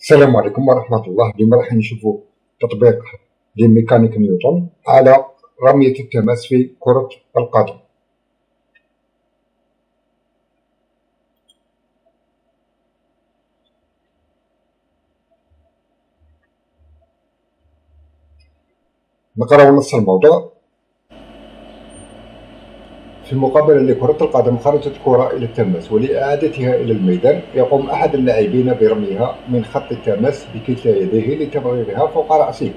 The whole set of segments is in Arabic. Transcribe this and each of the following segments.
السلام عليكم ورحمة الله. اليوم راح نشوفوا تطبيق لميكانيك نيوتن على رمية التماس في كرة القدم. نقرأ نص الموضوع. في المقابلة لكرة القدم خرجت الكرة إلى التماس، ولإعادتها إلى الميدان يقوم أحد اللاعبين برميها من خط التماس بكلتا يديه لتمريرها فوق رأسه.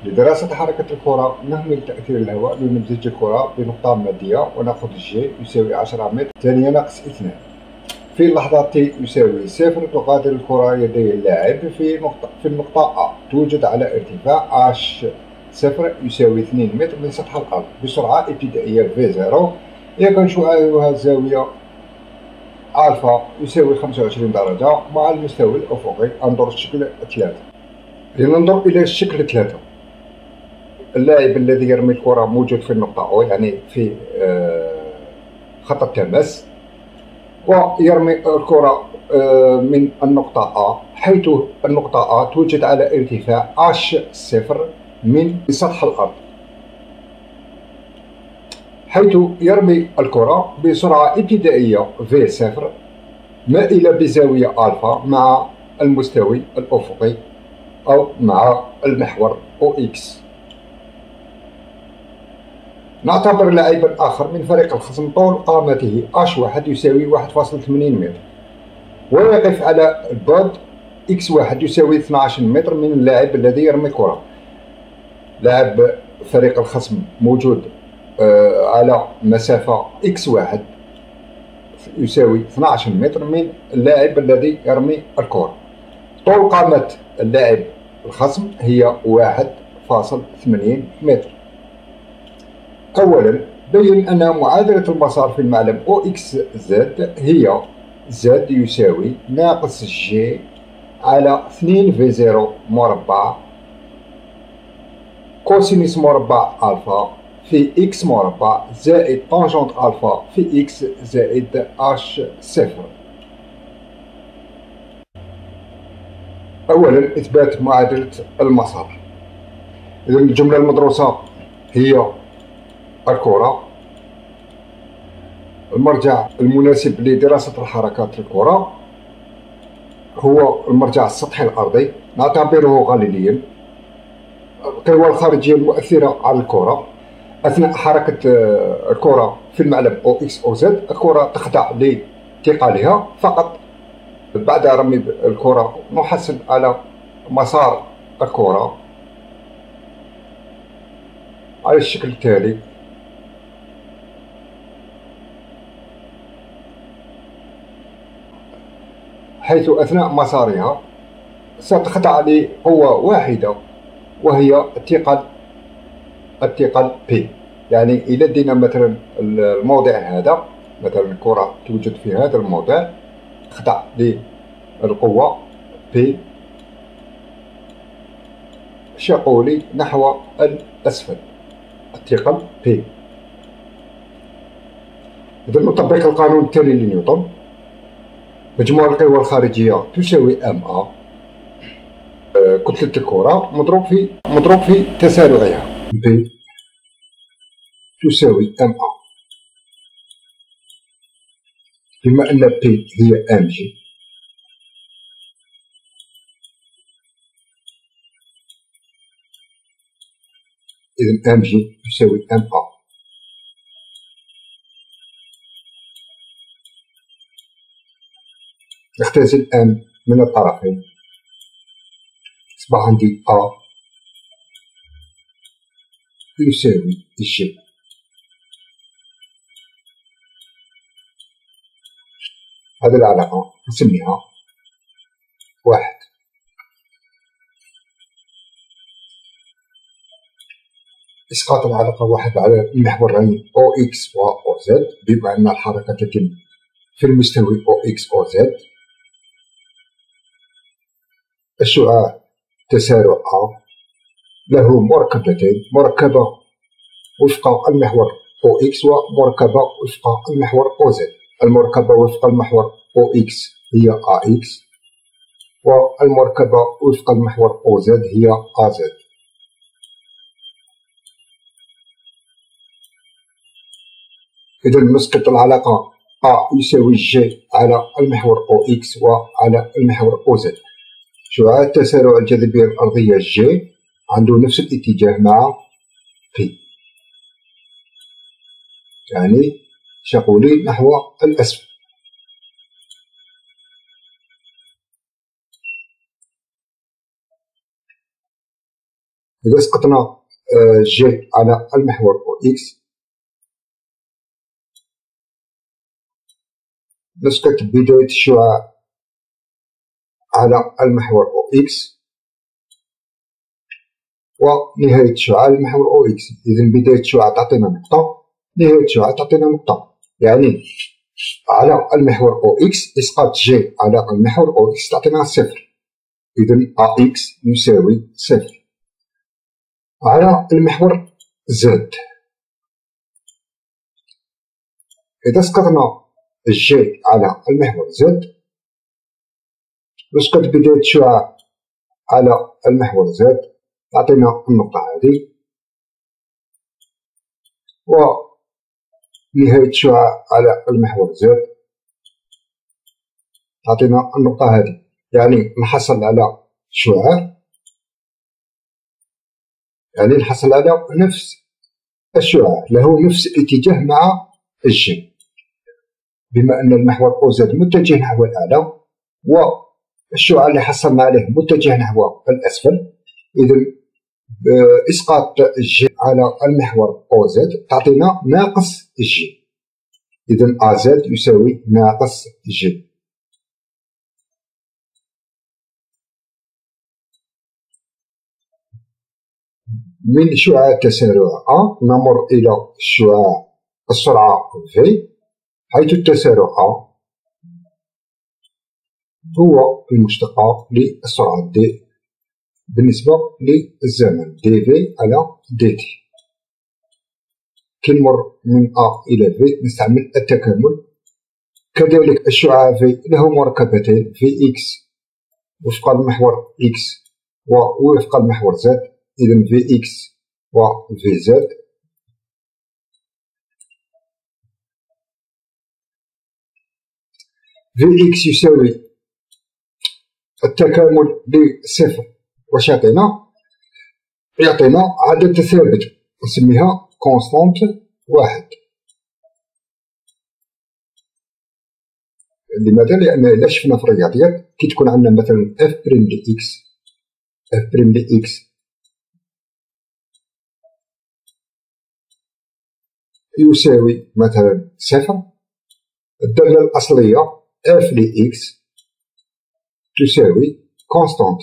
لدراسة حركة الكرة نهمل تأثير الهواء لنمزج الكرة بنقطة مادية ونأخذ جي يساوي 10 متر ثانية ناقص 2. في اللحظة t يساوي 0 تغادر الكرة يدي اللاعب في النقطة A. توجد على ارتفاع h0 يساوي 2 متر من سطح الأرض بسرعة ابتدائية v0. يكون شعاعها الزاوية ألفا يساوي 25 درجة مع المستوى الأفقي. انظر الشكل 3. لننظر إلى الشكل 3. اللاعب الذي يرمي الكرة موجود في النقطة O، يعني في خط التماس، ويرمي الكرة من النقطة A، حيث النقطة A توجد على ارتفاع h0 من سطح الأرض، حيث يرمي الكرة بسرعة ابتدائية v0 مائلة بزاوية ألفا مع المستوي الأفقي أو مع المحور OX. نعتبر لاعبا آخر من فريق الخصم طول قامته h1 يساوي 1.80 متر، ويقف على بعد x1 يساوي 12 متر من اللاعب الذي يرمي الكرة. لاعب فريق الخصم موجود على مسافة x1 يساوي 12 متر من اللاعب الذي يرمي الكرة. طول قامة اللاعب الخصم هي 1.80 متر. أولا بين أن معادلة المسار في المعلم OXZ هي Z يساوي ناقص J على 2V0 مربع كوسينوس مربع ألفا في X مربع زائد طنجنت ألفا في X زائد H0. أولا إثبات معادلة المسار. إذا الجملة المدروسة هي الكرة. المرجع المناسب لدراسة الحركات الكرة هو المرجع السطحي الأرضي، نعتبره غليليا. القوى الخارجية المؤثرة على الكرة أثناء حركة الكرة في المعلم OX أو Z، الكرة تخضع لثقلها فقط. بعد رمي الكرة نحصل على مسار الكرة على الشكل التالي. حيث أثناء مسارها ستخضع لقوة واحدة وهي الثقل P. يعني إذا دينا مثلا الموضع هذا، مثلا الكرة توجد في هذا الموضع، تخضع للقوة P شقولي نحو الأسفل، الثقل P. إذا نطبق القانون التالي لنيوتن: مجموع القوى الخارجية تساوي MA كتلة الكرة مضروب في تسارعها. B تساوي MA، بما أن P هي mg، إذا mg تساوي MA. نختزل M من الطرفين، أصبح عندي A يساوي G. هذه العلاقة نسميها 1. إسقاط العلاقة 1 على المحورين OX و OZ، بما أن الحركة تتم في المستوي OX OZ. الشعاع تسارع A له مركبتين، مركبة وفق المحور OX ومركبة وفق المحور OZ. المركبة وفق المحور OX هي AX، والمركبة وفق المحور OZ هي AZ. إذا نسقط العلاقة A يساوي G على المحور OX وعلى المحور OZ. شعاع التسارع الجاذبية الأرضية G عنده نفس الاتجاه مع P، يعني شقولي نحو الأسفل. إذا سقطنا G على المحور OX نسقط بداية الشعاع على المحور OX ونهاية الشعاع على المحور OX. إذا بداية الشعاع تعطينا نقطة، نهاية الشعاع تعطينا نقطة، يعني على المحور OX إسقاط G على المحور OX تعطينا صفر. إذا AX يساوي صفر. على المحور Z إذا سقطنا G على المحور Z نسقط بداية الشعاع على المحور Z تعطينا النقطة هذه، ونهاية الشعاع على المحور Z تعطينا النقطة هذه، يعني نحصل على شعاع، يعني نحصل على نفس الشعاع له نفس الاتجاه مع الجي، بما أن المحور OZ متجه نحو الأعلى والشعاع اللي حصلنا عليه متجه نحو الأسفل. إذا إسقاط الجي على المحور OZ تعطينا ناقص الجي. إذا AZ يساوي ناقص جي. من شعاع التسارع A نمر إلى شعاع السرعة V، حيث التسارع A هو المشتقة للسرعة D بالنسبة للزمن dV على dt. كي نمر من A إلى V نستعمل التكامل. كذلك الشعاع V له مركبتين Vx وفق المحور X ووفق المحور Z. إذا Vx و Vz Vx يساوي التكامل لصفر، واش يعطينا؟ يعطينا عدد ثابت نسميها كونستانت واحد. لماذا؟ لأن إلا شفنا في الرياضيات كي تكون عندنا مثلا f بريم ل x يساوي مثلا صفر، الدالة الأصلية f ل x تساوي كونستانت،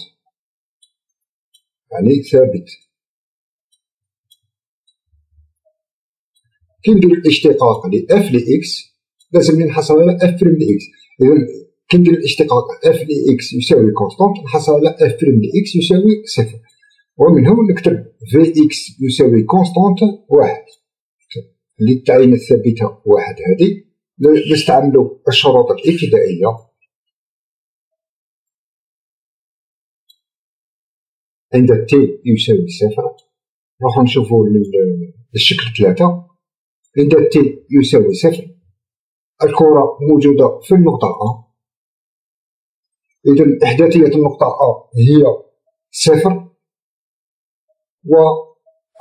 يعني ثابت. كي ندير الاشتقاق ل f ل x لازمني نحصل على f بريم ل x. إذا كي ندير الاشتقاق f ل x يساوي كونستانت نحصل على f بريم ل x يساوي صفر، ومن هنا نكتب Vx يساوي كونستانت واحد اللي تعين الثابتة واحد. هذه نستعملو الشروط الابتدائية عند t يساوي صفر. راح نشوفو الشكل 3. عند t يساوي صفر الكرة موجودة في النقطة A، إذا إحداثية النقطة A هي صفر و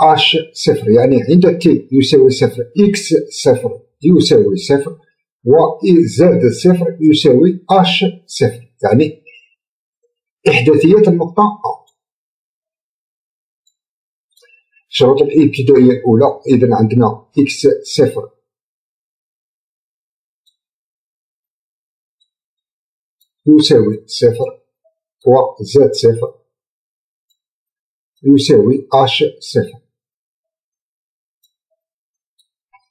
h صفر، يعني عند t يساوي صفر x صفر يساوي صفر و z صفر يساوي h صفر، يعني إحداثية النقطة A. الشروط الابتدائية الأولى، إذا عندنا x صفر يساوي صفر و z صفر يساوي h صفر.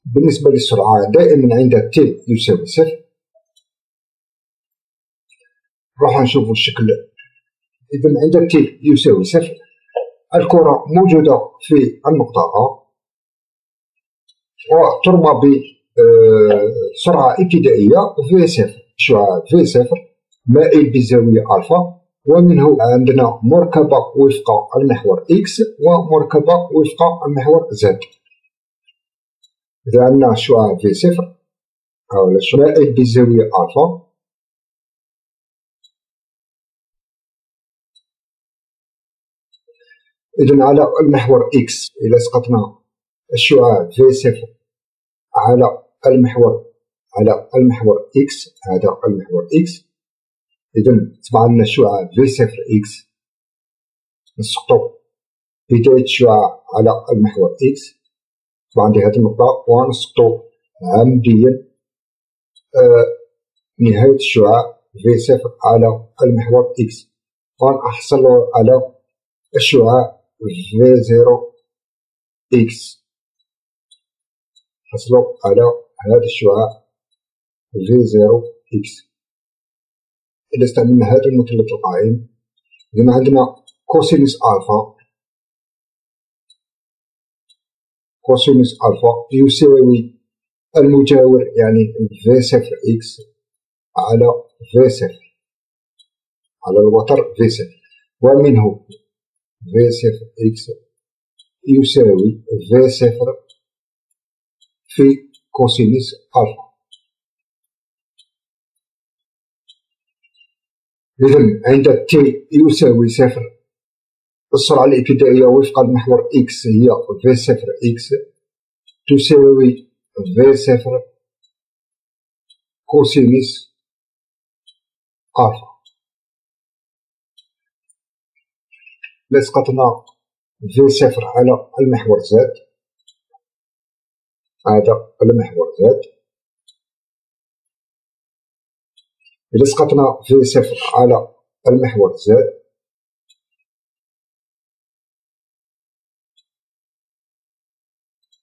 بالنسبة للسرعة دائما عند t يساوي صفر. راح نشوفو الشكل. إذا عند t يساوي صفر الكرة موجودة في النقطة A وترمى بسرعة ابتدائية v صفر. شعاع v صفر مائل بزاوية ألفا ومنه عندنا مركبة وفق المحور إكس ومركبة وفق المحور زد. إذا عندنا شعاع في صفر أو الشعاع بزاوية ألفا، إذا على المحور إكس إذا سقطنا الشعاع في صفر على المحور إكس، هذا المحور إكس، إذا تبع لنا الشعاع في صفر إكس، نسقطو بداية الشعاع على المحور إكس، تبع عندي هذه النقطة، ونسقطو عموديا نهاية الشعاع في صفر على المحور إكس، ونحصل على الشعاع في زيرو إكس، نحصلو على هذا الشعاع في زيرو إكس. إذا استعملنا هذا المثلث القائم، إذا عندنا كوسينوس ألفا، كوسينوس ألفا يساوي المجاور يعني في صفر إكس على في صفر على الوتر في صفر، ومنه في صفر إكس يساوي في صفر في كوسينوس ألفا. إذا عند تي يساوي صفر، السرعة الابتدائية وفق المحور إكس هي في صفر إكس تساوي في صفر كوسينوس ألفا. إذا سقطنا في صفر على المحور زد، هذا المحور زد، إذا سقطنا في صفر على المحور زد،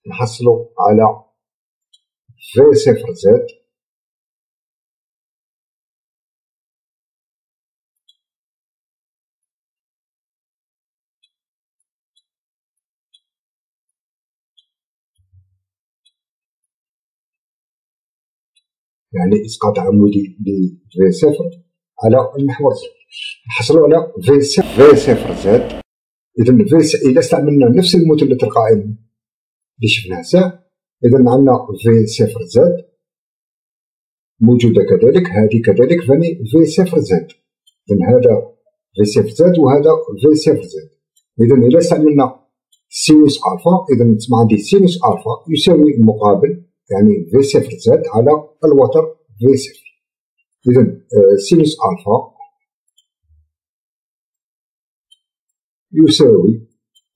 نحصلو على في صفر زد يعني إسقاط عمودي في صفر على المحور زد، نحصلو على في صفر زد. إذا إذا استعملنا نفس المثلث القائم اللي شفناه ساعة، إذا عندنا في صفر زد موجودة كذلك، هذه كذلك فاني في صفر زد، إذا هذا في صفر زد وهذا في صفر زد. إذا استعملنا سينوس ألفا، إذا تسمى عندي سينوس ألفا يساوي المقابل يعني في صفر زد على الوتر في صفر. إذا سينوس ألفا يساوي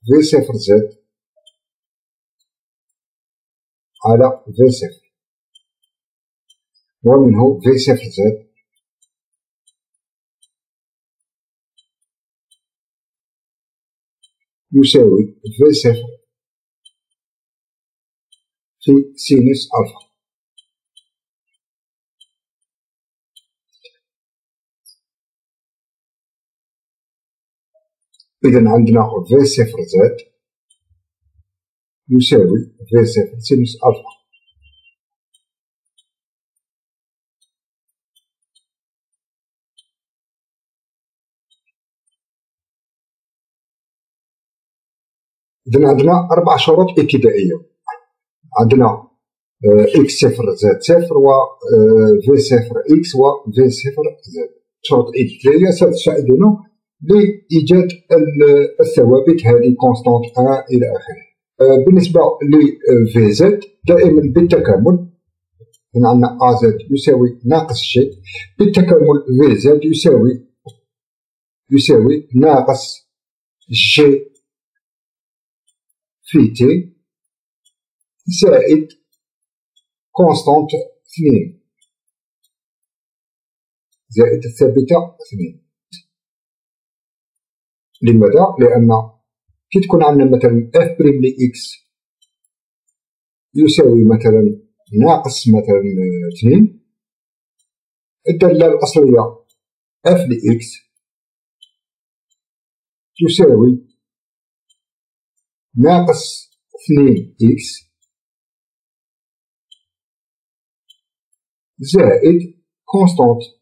في صفر زد على في صفر، ومنه في صفر زد يساوي في صفر في سينوس ألفا. إذا عندنا في صفر زد يساوي في صفر سينوس ألفا. إذا عندنا 4 شروط ابتدائية، عندنا إكس صفر زد صفر و في صفر إكس و في صفر زد. الشروط الابتدائية ستساعدنا لإيجاد الثوابت هذه كونستانت 1 إلى آخره. بالنسبة ل في زد دائما بالتكامل، هنا عندنا أ زد يساوي ناقص جي، بالتكامل في زد يساوي ناقص جي في تي زائد كونستانت 2 زائد الثابتة 2. لماذا؟ لأن كي تكون عندنا مثلا اف بريم لإكس يساوي مثلا ناقص مثلا 2، الدالة الأصلية اف لإكس تساوي ناقص 2 إكس زائد كونستانت.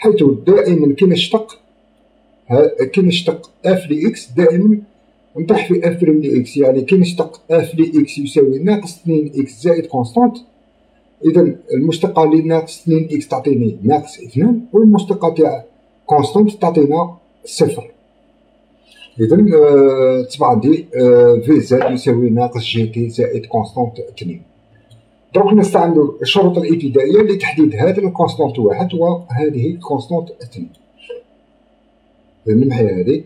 حيث دائما كنشتق اف لإكس دائما نطيح في اف بريم لإكس، يعني كنشتق اف لإكس يساوي ناقص 2 إكس زائد كونستانت. إذا المشتقة لناقص 2 إكس تعطيني ناقص 2، والمشتقة تاع كونستانت تعطينا صفر. إذا تبع عندي في زاد يساوي ناقص جي تي زائد كونستانت 2. دونك نستعملو الشروط الابتدائية لتحديد هذا الكونستانت واحد وهذه الكونستانت 2. نمحي هذه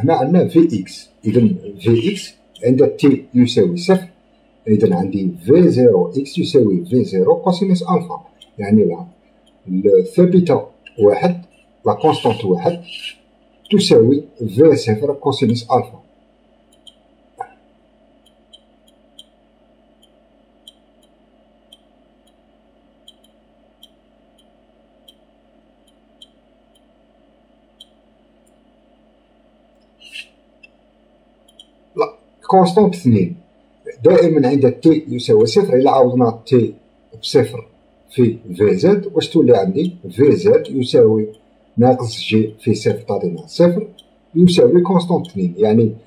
هنا عندنا في إكس. إذا في إكس عند تي يساوي صفر، إذا عندي في زيرو إكس يساوي في زيرو كوسينوس ألفا، يعني الثابتة واحد لا كونستانت واحد تساوي في صفر كوسينوس ألفا. لا كونستانت 2 دائما عند تي يساوي صفر. إلا عوضنا تي بصفر في في زد واش تولي عندي؟ في زد يساوي ناقص جي في صفر تعطينا صفر يساوي كونستانت 2، يعني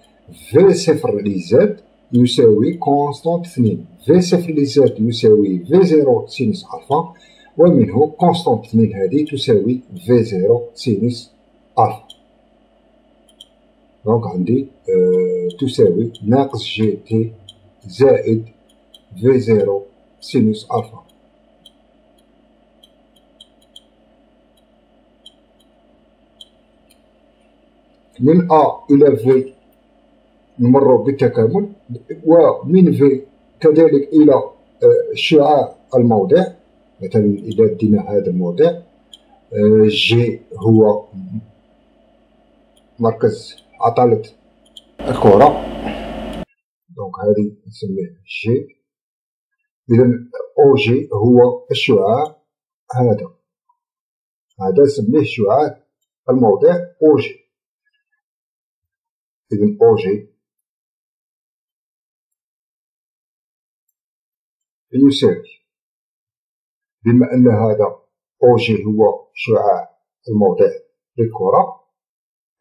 في صفر لزد يساوي كونستانت 2، في صفر لزد يساوي في زيرو سينوس ألفا، ومنه كونستانت 2 هذه تساوي في زيرو سينوس ألفا. دونك عندي تساوي ناقص جي تي زائد في زيرو سينوس ألفا. من أ إلى في نمر بالتكامل، ومن في كذلك إلى شعاع الموضع. مثلا إذا دينا هذا الموضع جي هو مركز عضلة الكرة، دونك هذه نسميه جي. إذا أو جي هو الشعاع، هذا نسميه شعاع الموضع أو جي. إذا أو جي يساوي، بما أن هذا أو جي هو شعاع الموضع للكرة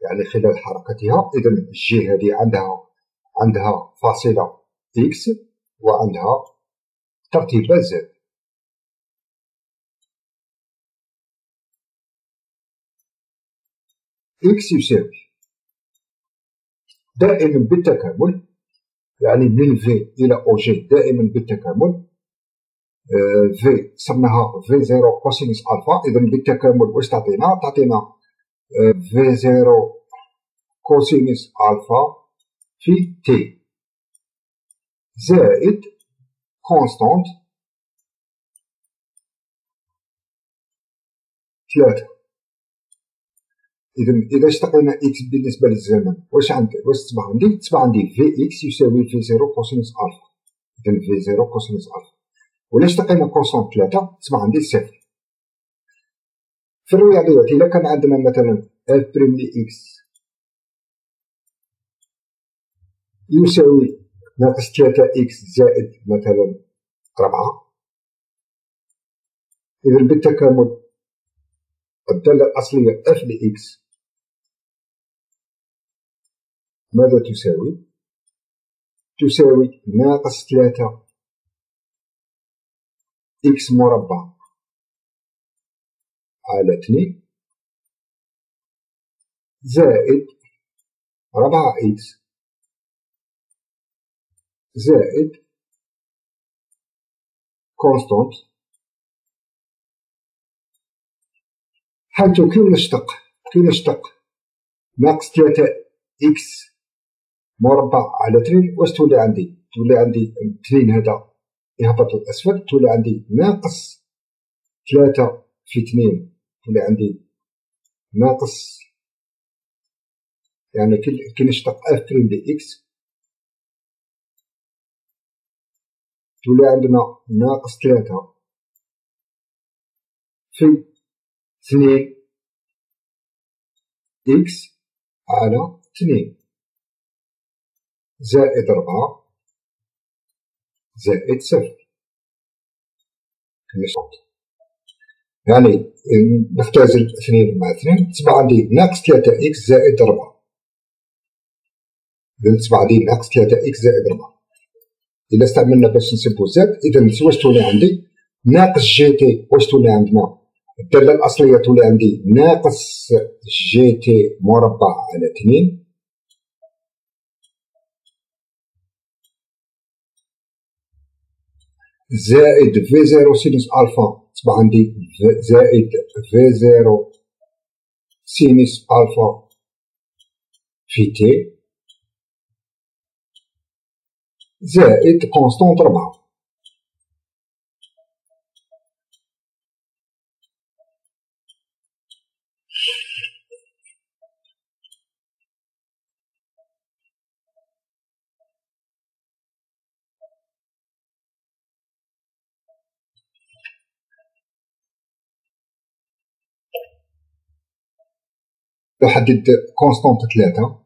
يعني خلال حركتها، إذا جي هذه عندها فاصلة إكس وعندها ترتيبة زد. إكس يساوي دائما بالتكامل، يعني من في إلى أو جي دائما بالتكامل. في صرناها في زيرو كوسينوس ألفا، إذا بالتكامل واش تعطينا؟ تعطينا في زيرو كوسينوس ألفا في تي زائد كونستانت 3. إذا اشتقينا إكس بالنسبة للزمن واش تصبح عندي في إكس يساوي في زيرو كوسينوس ألفا. إذا في زيرو كوسينوس ألفا، ولا اشتقينا كونستانت 3 تصبح عندي صفر. في الرياضيات إلا كان عندنا مثلا اف بريم لإكس يساوي ناقص 3 إكس زائد مثلا 4، إذا بالتكامل الدالة الأصلية اف لإكس ماذا تساوي؟ تساوي ناقص 3 إكس مربع على 2 زائد 4 إكس زائد كونستانت، حيث كي نشتق ناقص 3 إكس مربع على 2 واش تولي عندي؟ تولي عندي 2 هذا يهبط للأسفل، تولي عندي ناقص 3 في 2 تولي عندي ناقص، يعني كي نشتق اف بريم دي إكس تولي عندنا ناقص 3 في 2 إكس على 2 زائد 4 زائد 0. يعني نختزل 2 مع 2 تصبح عندي ناقص 3 إكس زائد 4. إذا تصبح عندي ناقص 3 إكس زائد 4. إلا استعملنا باش نسبو زاد، إذا واش تولي عندي ناقص جي تي. واش تولي عندنا الدالة الأصلية تولي عندي ناقص جي تي مربع على 2 زائد في زيرو سينوس ألفا. تصبح عندي زائد في زيرو سينوس ألفا في تي زائد كونستونت 4. نحدد كونستونت 3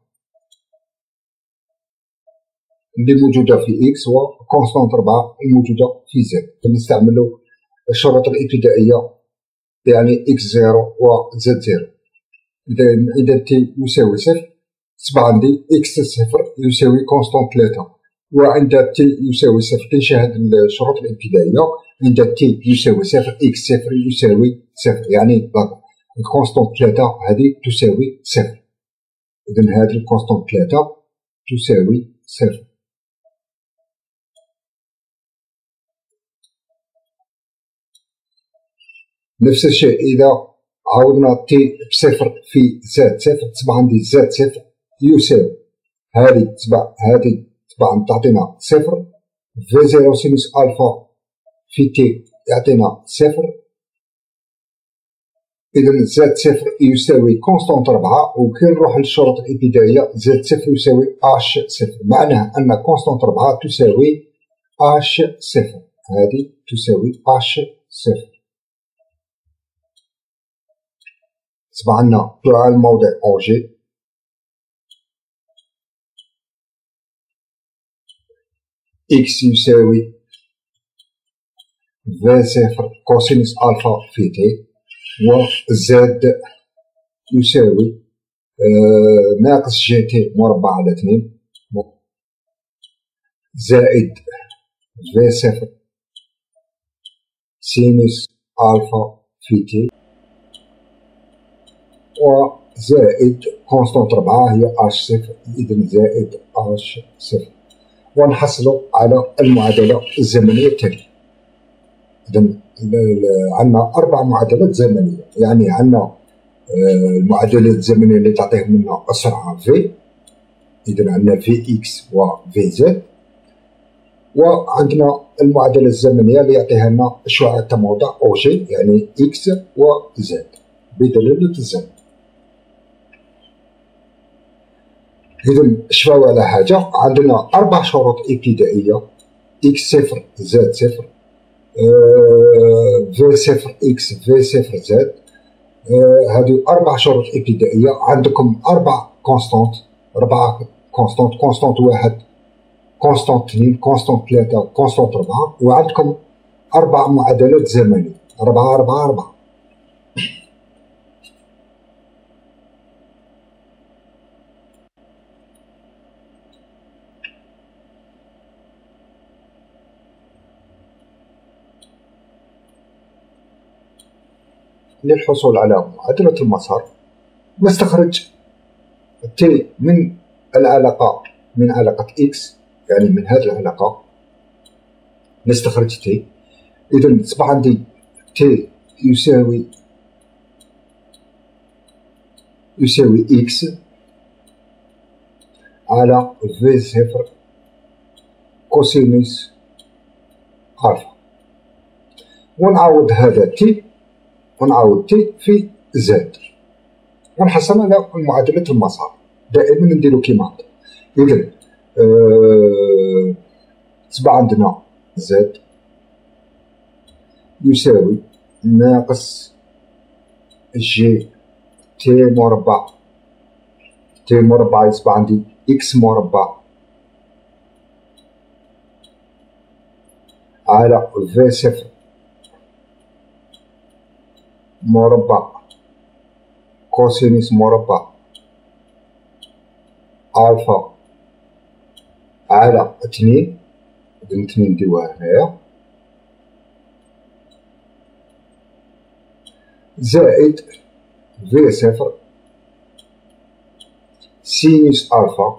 اللي موجودة في إكس وكونستونت 4 الموجودة في زد. نستعملو الشروط الابتدائية، يعني إكس زيرو و زد زيرو. إذا تي يساوي صفر تصبح عندي إكس صفر يساوي كونستونت 3، وعند تي يساوي صفر كنشاهد الشروط الابتدائية. عند تي يساوي صفر إكس صفر يساوي صفر، يعني الكونستونت 3 هذه تساوي صفر. إذا هذه الكونستونت 3 تساوي صفر. نفس الشيء إذا عوضنا تي بصفر في زاد صفر تصبح عندي زاد صفر يساوي هذه تصبح تعطينا صفر في زيرو سينوس ألفا في تي يعطينا صفر. إذا زاد صفر يساوي كونستونت 4، وكي نروح للشروط الابتدائية زاد صفر يساوي اش صفر، معناه أن كونستونت 4 تساوي اش صفر. هذه تساوي اش صفر. تصبح عندنا طلع الموضع أوجي إكس يساوي في صفر كوسينوس ألفا في تي، وزد يساوي ناقص جي تي مربع على 2 زائد في صفر سينوس ألفا في تي وزائد كونستونت 4 هي اش صفر. إذا زائد اش صفر. ونحصلوا على المعادلة الزمنية التالية. إذا عندنا 4 معادلات زمنية، يعني عندنا المعادلة الزمنية اللي تعطيه لنا السرعة في، إذا عندنا في إكس وفي زد، وعندنا المعادلة الزمنية اللي يعطيها لنا الشعاع التموضع أو جي، يعني إكس وزد بدلالة الزمن. إذا شفاو على حاجة، عندنا 4 شروط ابتدائية: إكس صفر زد صفر، في صفر إكس في صفر زد. هذه 4 شروط ابتدائية. عندكم 4 كونستونت، 4 كونستونت: كونستونت 1 كونستونت 2 كونستونت 3 كونستونت 4، وعندكم 4 معادلات زمنية 4 4 4. للحصول على معادلة المسار نستخرج تي من العلاقة، من علاقة إكس، يعني من هذه العلاقة نستخرج تي. إذا تصبح عندي تي يساوي إكس على في صفر كوسينوس ألفا، ونعوض هذا تي في زد، ونحصل على معادلة المسار. دائما نديرو كيما هكا. إذا تصبح عندنا زد يساوي ناقص جي تي مربع، تي مربع يصبح عندي إكس مربع على في صفر مربع كوسينوس مربع ألفا على 2، إذن 2 نديروها هنايا، زائد في صفر سينوس ألفا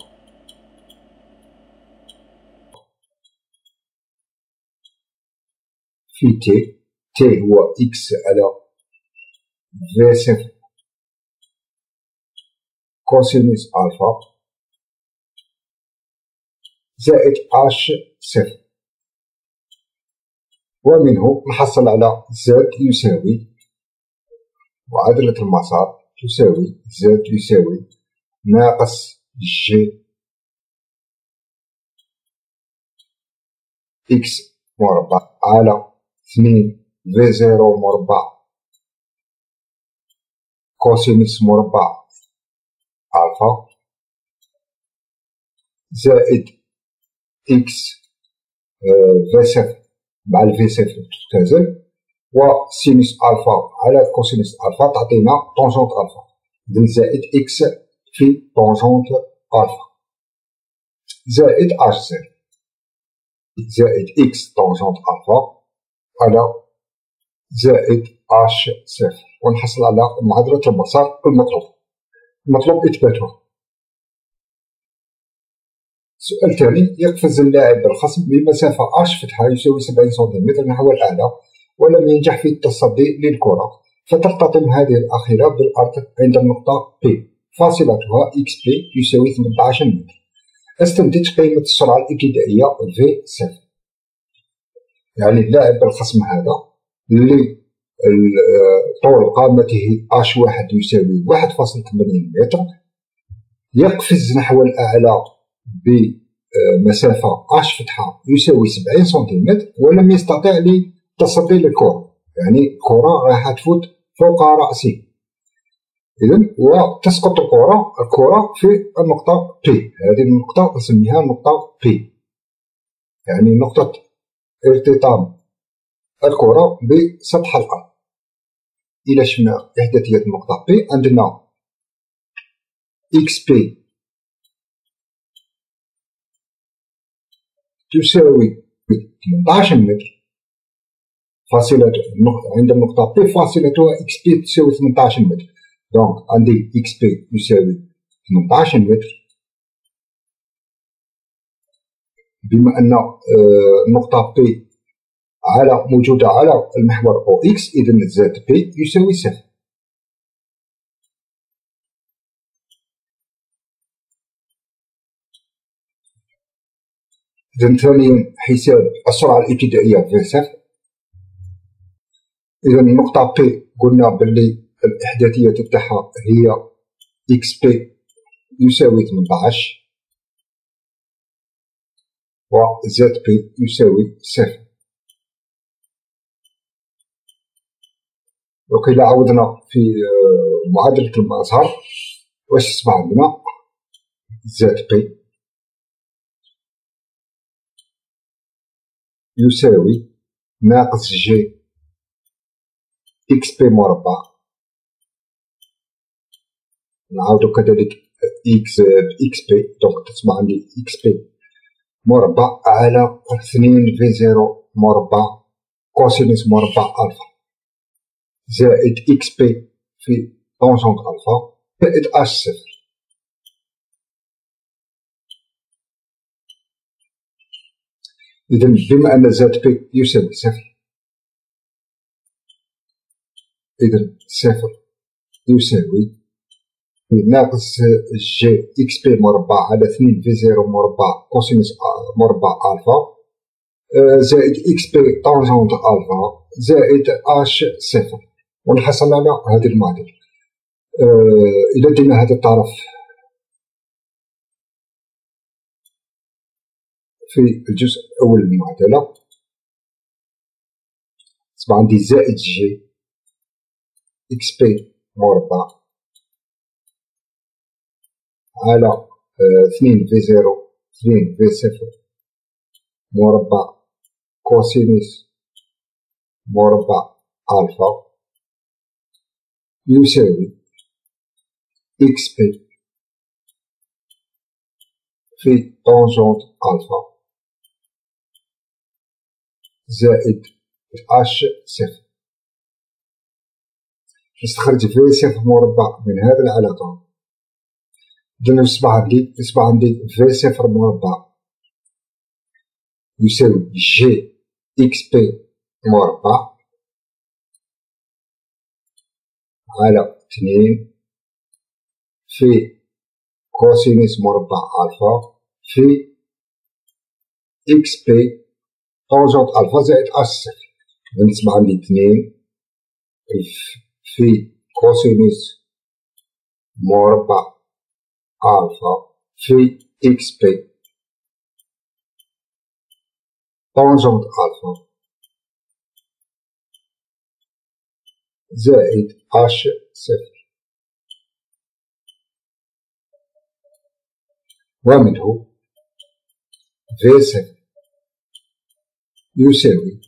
في تي هو إكس على في صفر كوسينوس ألفا زائد اش صفر، ومنه نحصل على زد يساوي معادلة المسار تساوي زد يساوي ناقص جي إكس مربع على 2 في زيرو مربع كوسينوس مربع ألفا زائد إكس في صفر مع الفي صفر تختزل، وسينوس ألفا على كوسينوس ألفا تعطينا طونجونت ألفا، إذن زائد إكس في طونجونت ألفا زائد أش صفر زائد إكس طونجونت ألفا على زائد اش صفر، ونحصل على معادلة المسار المطلوب إثباتها. السؤال الثاني، يقفز اللاعب الخصم بمسافة اش فتحة يساوي 70 سنتيمتر نحو الأعلى ولم ينجح في التصدي للكرة، فترتطم هذه الأخيرة بالأرض عند النقطة P فاصلتها XP يساوي 18 متر. استنتج قيمة السرعة الابتدائية في صفر. يعني اللاعب الخصم هذا اللي طول قامته اش واحد يساوي 1.80 متر يقفز نحو الأعلى بمسافة اش فتحة يساوي 70 سنتيمتر ولم يستطع التصدي للكرة، يعني الكرة راح تفوت فوق رأسه، إذن وتسقط الكرة في النقطة P. هذه النقطة نسميها نقطة P، يعني نقطة ارتطام الكرة بسطح الأرض. إلى شفنا إحداثية النقطة P عندنا XP تساوي 18 متر، فاصلة عند النقطة P فاصلتها XP تساوي 18 متر، دونك عندي XP يساوي 18 متر، بما أن النقطة P موجودة على المحور OX، إذن زد P يساوي صفر. إذن ثانيا حساب السرعة الابتدائية في صفر. إذن النقطة P قلنا بلي الإحداثية تاعها هي XP يساوي 18 و ZP يساوي صفر. دونك إلا عوضنا في معادلة المسار واش تصبح عندنا ZP يساوي ناقص جي XP مربع، نعاودو كذلك X XP، دونك تصبح عندي XP مربع على 2 في زيرو مربع كوسينوس مربع ألفا زائد XP في طونجونت ألفا زائد اش صفر. إذن بما أن زد بي يساوي صفر، إذن صفر يساوي ناقص جي إكس بي مربع على 2 في زيرو مربع كوسينوس مربع ألفا زائد إكس بي طونجونت ألفا زائد اش صفر، ونحصل على هذه المعادلة. إذا دينا هذا الطرف في الجزء الأول من المعادلة تصبح عندي زائد جي إكس بي مربع على 2 في زيرو 2 في صفر مربع كوسينوس مربع ألفا يساوي إكس بي في طونجونت ألفا زائد اش صفر. نستخرج في صفر مربع من هذه العلاقة. إذا يصبح عندي في صفر مربع يساوي جي إكس بي مربع على 2 في كوسينوس مربع ألفا في إكس بي طونجونت ألفا زائد أس صفر. إذا يصبح عندي 2 في كوسينوس مربع ألفا في إكس بي طونجونت ألفا زائد اش صفر. ومنه في صفر يساوي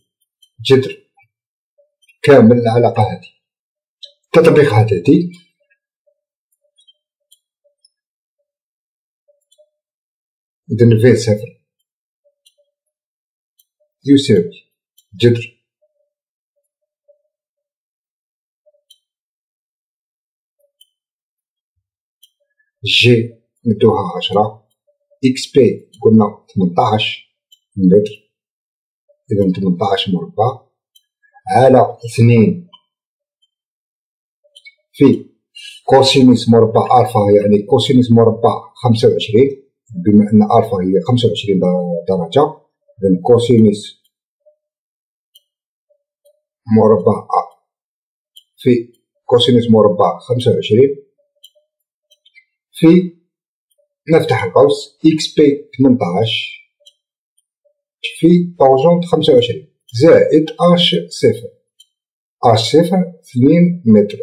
جذر كامل العلاقة هذه. تطبيقات هذه إذن في صفر يساوي جذر جي ندوها 10 إكس بي قلنا 18 متر، إذا 18 مربع على 2 في كوسينوس مربع ألفا يعني كوسينوس مربع 25 بما أن ألفا هي 25 درجة. إذا كوسينوس مربع في كوسينوس مربع 25 في نفتح القوس إكس بي 18 في طونجونت 25 زائد اش صفر. اش صفر 2 متر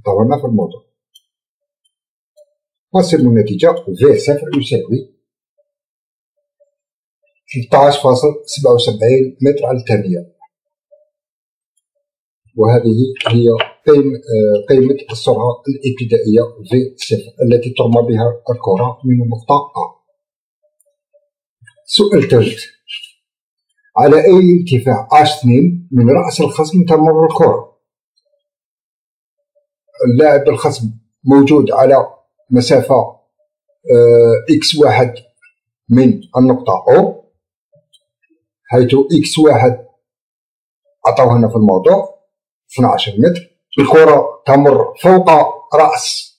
دورنا في الموضوع. وصلنا النتيجة في صفر يساوي 13.77 متر على الثانية. وهذه هي قيمة السرعة الابتدائية في صفر التي ترمى بها الكرة من النقطة A. سؤال ثالث: على أي ارتفاع H2 من رأس الخصم تمر الكرة؟ اللاعب الخصم موجود على مسافة x1 من النقطة O، حيث x1 عطاوه هنا في الموضوع 12 متر. الكرة تمر فوق رأس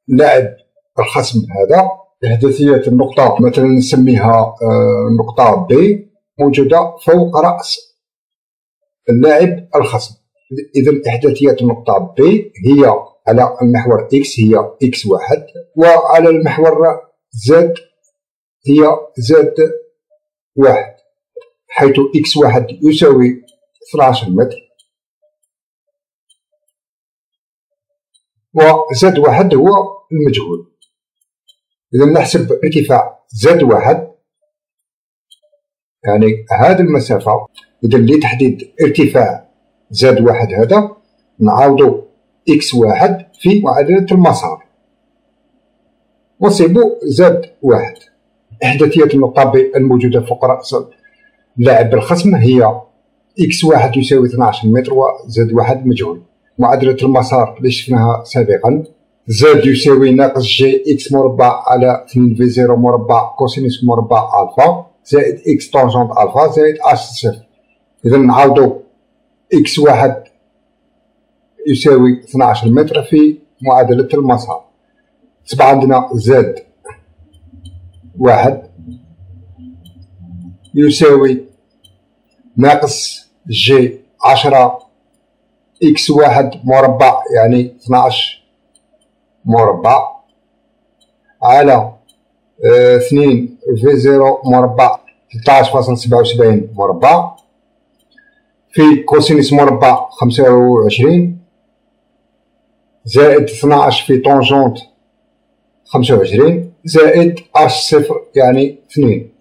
لاعب الخصم هذا. إحداثية النقطة مثلا نسميها نقطة B موجودة فوق رأس اللاعب الخصم. إذا إحداثية النقطة B هي على المحور X هي x1 وعلى المحور Z هي Z1، حيث x1 يساوي 12 متر وZ1 هو المجهول. إذا نحسب ارتفاع Z1 يعني هذه المسافة. إذا لتحديد ارتفاع Z1 هذا نعاودو x1 في معادلة المسار ونصيبو Z1. إحداثية النقطة B الموجودة فوق رأس لاعب الخصم هي x1 يساوي 12 متر وZ1 مجهول. معادلة المسار اللي شفناها سابقا Z يساوي ناقص جي إكس مربع على 2 في 0 مربع كوسينوس مربع ألفا زائد إكس طونجونت ألفا زائد أش صفر. إذا نعاودو x1 يساوي 12 متر في معادلة المسار. تصبح عندنا Z1 يساوي ناقص جي 10 x1 مربع يعني 12 مربع على 2 في 0 مربع 13.77 مربع في كوسينوس مربع 25 زائد 12 في طونجونت 25 زائد اش صفر يعني 2.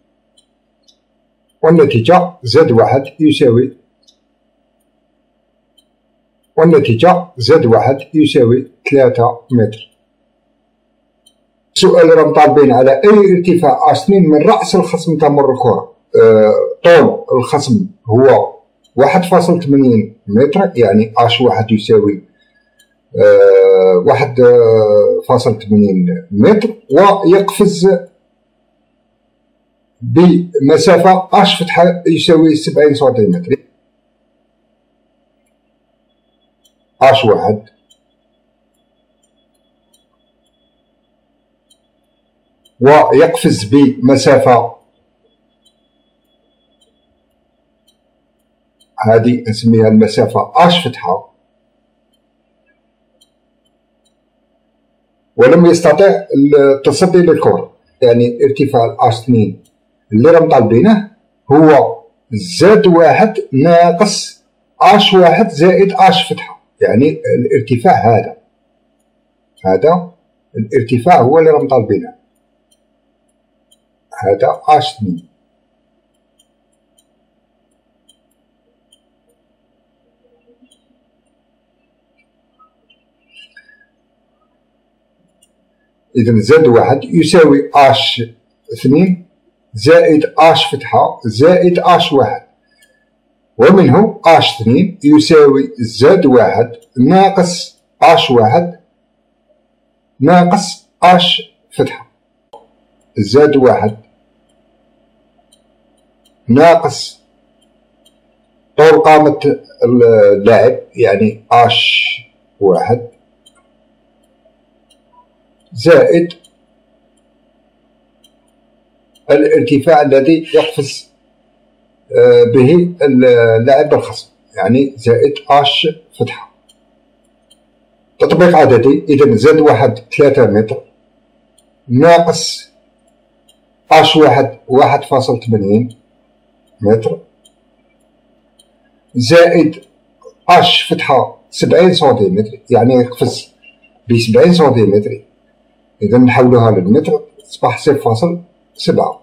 والنتيجة Z1 يساوي والنتيجة زد واحد يساوي 3 متر. السؤال راهم طالبين على أي ارتفاع أ2 من رأس الخصم تمر الكرة. طول الخصم هو 1.80 متر، يعني H1 يساوي 1.80 متر، ويقفز بمسافة H فتحة يساوي 70 سنتيمتر. H1 ويقفز بمسافة، هذه نسميها المسافة H فتحة، ولم يستطع التصدي للكرة. يعني ارتفاع H2 اللي راهم طالبينه هو زد واحد ناقص H1 زائد H فتحة، يعني الارتفاع هذا الارتفاع هو اللي راهم طالبينه، هذا H2. إذا زد واحد يساوي H2 زائد H فتحة زائد H1، ومنه H2 يساوي زد واحد ناقص H1 ناقص H فتحة. زد واحد ناقص طول قامة اللاعب، يعني H1 زائد الارتفاع الذي يقفز به اللاعب الخصم، يعني زائد H فتحة. تطبيق عددي، إذا زد واحد 3 متر ناقص H1 1.80 متر زائد H فتحة 70 سنتيمتر، يعني يقفز ب70 سنتيمتر. إذا نحولوها للمتر تصبح 0.7.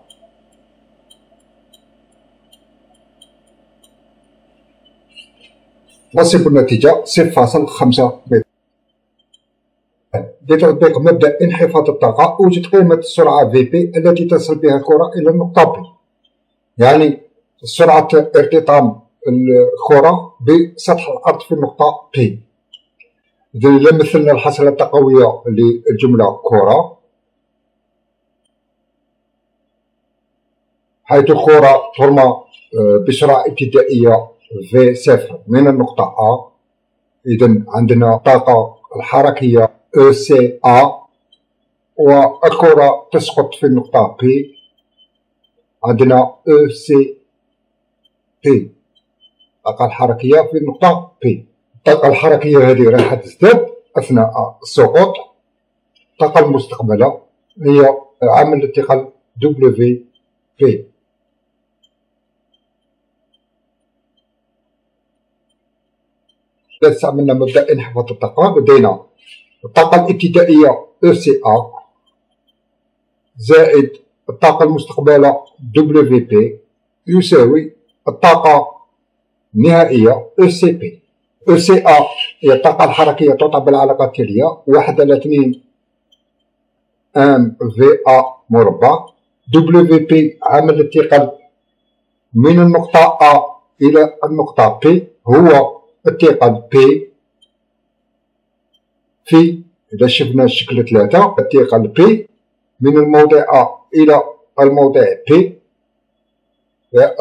نصب النتيجة 0.5 متر. بتطبيق مبدأ انخفاض الطاقة، أوجد قيمة السرعة VP التي تصل بها الكرة إلى النقطة B، يعني سرعة ارتطام الكرة بسطح الأرض في النقطة P. إذا إذا مثلنا الحصيلة التقوية للجملة كرة، حيث الكرة ترمى بسرعة ابتدائية V0 من النقطة A، إذا عندنا الطاقة الحركية ECA، والكرة تسقط في النقطة P، عندنا ECP، الطاقة الحركية في النقطة P. الطاقة الحركية هذه راح تزداد أثناء السقوط. الطاقة المستقبلة هي عامل الثقل WP. إذا استعملنا مبدأ انخفاض الطاقة، لدينا الطاقة الابتدائية ECA زائد الطاقة المستقبلة WP يساوي الطاقة النهائية ECP. ECA هي الطاقة الحركية تعطى بالعلاقة التالية: 1/2 MVA مربع. WP عامل الثقل من النقطة A إلى النقطة P هو الثقل P في، إذا شفنا الشكل 3، الثقل P من الموضع A إلى الموضع P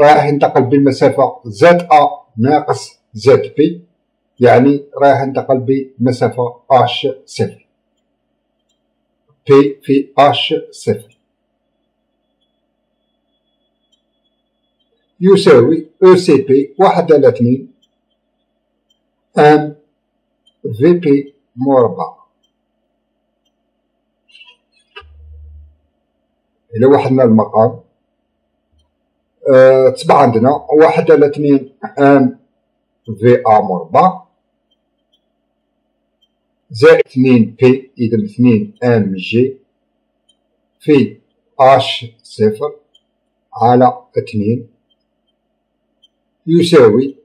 رايح ينتقل بالمسافة ZA ناقص ZP، يعني رايح ينتقل بمسافة H0، P في H0 يساوي ECP 1/2 MVP مربع. إلا وحدنا المقام تصبح عندنا 1/2 MVA مربع زائد 2P، إذا 2 MG في H0 على 2 يساوي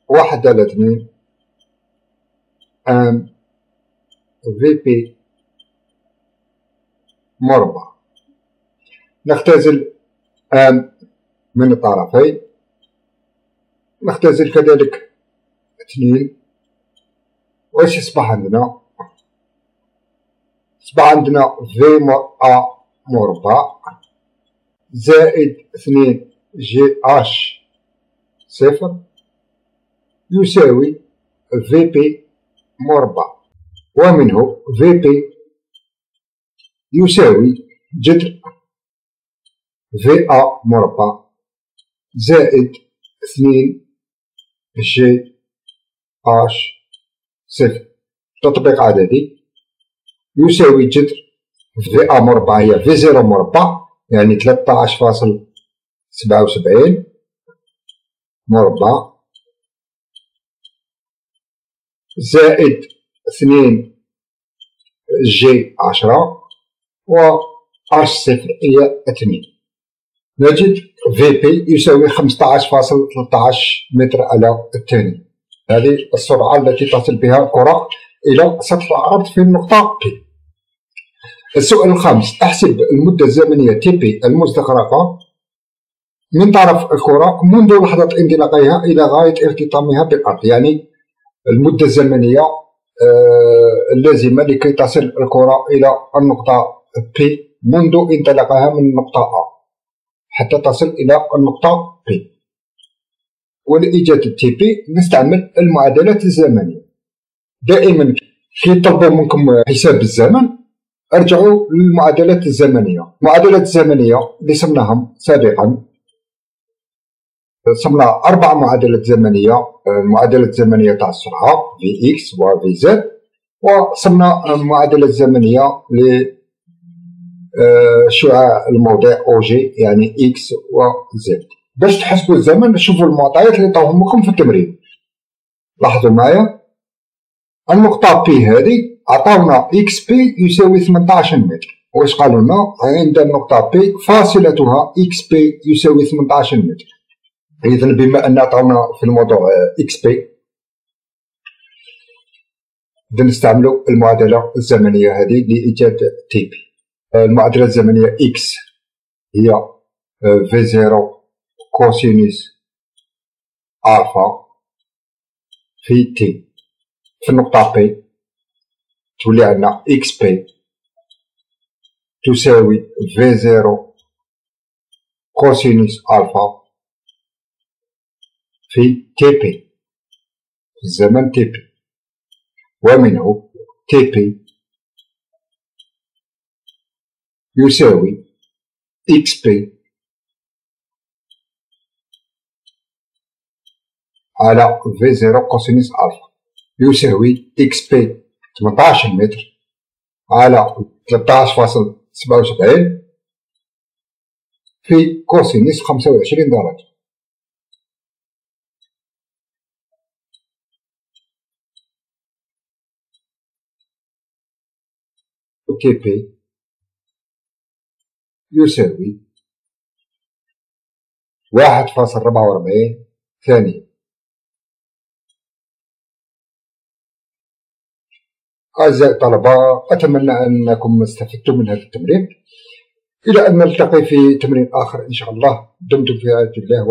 1/2 ام في بي مربع. نختزل ام من الطرفين، نختزل كذلك 2. واش يصبح عندنا؟ يصبح عندنا في ا مربع زائد 2 جي اش صفر يساوي في بي مربع، ومنه في بي يساوي جذر في ا مربع زائد 2 جي اش صفر تطبيق عددي يساوي جذر في ا مربع هي في زيرو مربع، يعني 13.77 مربع زائد 2 جي 10 و اش صفر هي 2. نجد في بي يساوي 15.13 متر على الثانية. هذه السرعة التي تصل بها الكرة إلى سطح الأرض في النقطة بي. السؤال الخامس: احسب المدة الزمنية تي بي المستغرقة من طرف الكرة منذ لحظة انطلاقها إلى غاية ارتطامها بالأرض، يعني المدة الزمنية اللازمة لكي تصل الكرة إلى النقطة بي منذ انطلاقها من النقطة أ حتى تصل إلى النقطة بي. ولإيجاد التي بي نستعمل المعادلات الزمنية. دائما كي يطلبوا منكم حساب الزمن ارجعوا للمعادلات الزمنية. المعادلات الزمنية اللي صمناهم سابقا، صمنا 4 معادلات زمنية: المعادلة الزمنية تاع السرعة في اكس و في زد، وصمنا معادلة زمنية للشعاع الموضع او جي يعني اكس و زد. باش تحسبوا الزمن شوفوا المعطيات اللي عطاوهم لكم في التمرين. لاحظوا معايا النقطة بي هذه عطاونا اكس بي يساوي 18 متر. واش قالوا لنا؟ عند النقطة بي فاصلتها اكس بي يساوي 18 متر. إذا بما أن عطاونا في الموضوع اكس بي إذا نستعملوا المعادلة الزمنية هذه لإيجاد تي بي. المعادلة الزمنية اكس هي في زيرو كوسينوس ألفا في تي. في النقطة بي تولي عندنا اكس بي تساوي في زيرو كوسينوس ألفا في تي بي، في الزمن تي بي، ومنه تي بي يساوي اكس بي على في زيرو كوسينوس ألفا يساوي اكس بي 18 متر على 13.77 في كوسينوس 25 درجة. تي بي يساوي 1.44 ثانية. أعزائي الطلبة، أتمنى أنكم استفدتم من هذا التمرين. إلى أن نلتقي في تمرين آخر إن شاء الله. دمتم في رعاية الله.